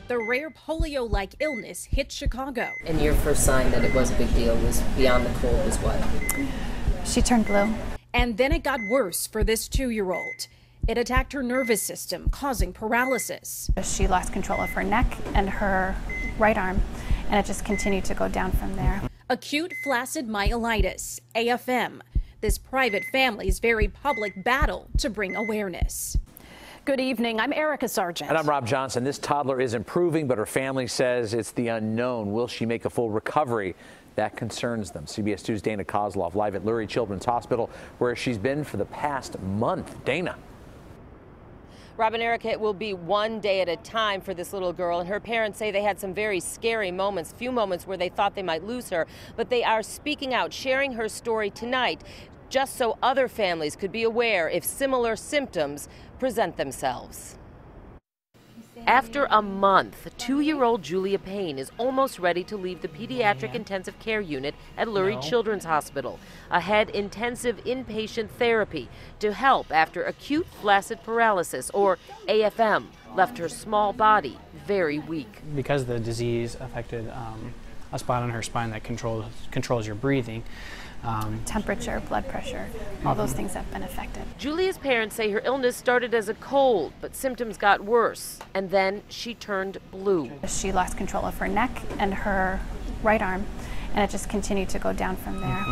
The rare polio-like illness hit Chicago. And your first sign that it was a big deal was beyond the cold was what? She turned blue. And then it got worse for this 2-year-old. It attacked her nervous system, causing paralysis. She lost control of her neck and her right arm, and it just continued to go down from there. Acute flaccid myelitis, AFM. This private family's very public battle to bring awareness. Good evening. I'm Erica Sargent. And I'm Rob Johnson. This toddler is improving, but her family says it's the unknown. Will she make a full recovery? That concerns them. CBS 2's Dana Kozlov live at Lurie Children's Hospital, where she's been for the past month. Dana. Rob and Erica, it will be one day at a time for this little girl, and her parents say they had some very scary moments, few moments where they thought they might lose her, but they are speaking out, sharing her story tonight, just so other families could be aware if similar symptoms present themselves. After a month, 2-year-old Julia Payne is almost ready to leave the pediatric intensive care unit at Lurie Children's Hospital. Ahead, intensive inpatient therapy to help after acute flaccid paralysis, or AFM, left her small body very weak. Because the disease affected a spot on her spine that controls your breathing. Temperature, blood pressure, all those things have been affected. Julia's parents say her illness started as a cold, but symptoms got worse, and then she turned blue. She lost control of her neck and her right arm, and it just continued to go down from there.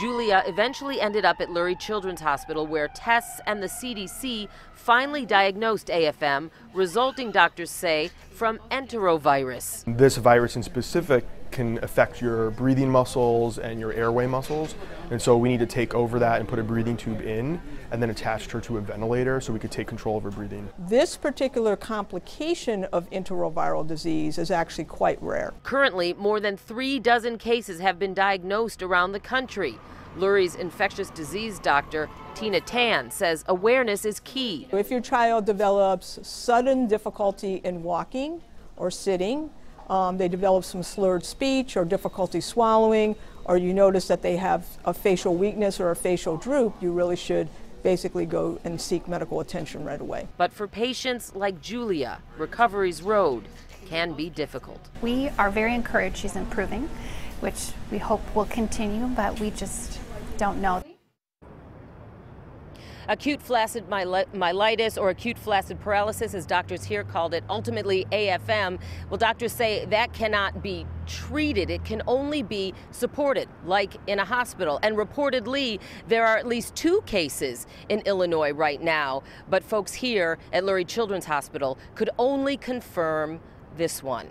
Julia eventually ended up at Lurie Children's Hospital, where tests and the CDC finally diagnosed AFM, resulting, doctors say, from enterovirus. This virus in specific can affect your breathing muscles and your airway muscles, and so we need to take over that and put a breathing tube in and then attach her to a ventilator so we could take control of her breathing. This particular complication of enteroviral disease is actually quite rare. Currently, more than 36 cases have been diagnosed around the country. Lurie's infectious disease doctor, Tina Tan, says awareness is key. If your child develops sudden difficulty in walking or sitting, they develop some slurred speech or difficulty swallowing, or you notice that they have a facial weakness or a facial droop, you really should basically go and seek medical attention right away. But for patients like Julia, recovery's road can be difficult. We are very encouraged she's improving, which we hope will continue, but we just don't know. Acute flaccid myelitis, or acute flaccid paralysis, as doctors here called it, ultimately AFM. Well, doctors say that cannot be treated. It can only be supported, like in a hospital. And reportedly, there are at least 2 cases in Illinois right now. But folks here at Lurie Children's Hospital could only confirm this one.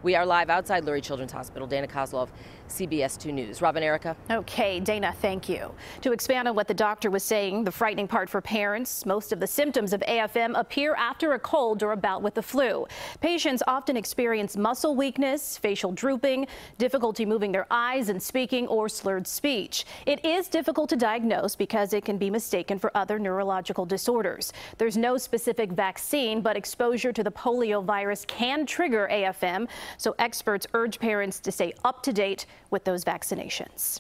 We are live outside Lurie Children's Hospital. Dana Kozlov, CBS 2 News. Rob and Erica. Okay, Dana, thank you. To expand on what the doctor was saying, the frightening part for parents, most of the symptoms of AFM appear after a cold or a bout with the flu. Patients often experience muscle weakness, facial drooping, difficulty moving their eyes and speaking, or slurred speech. It is difficult to diagnose because it can be mistaken for other neurological disorders. There's no specific vaccine, but exposure to the polio virus can trigger AFM. So experts urge parents to stay up to date with those vaccinations.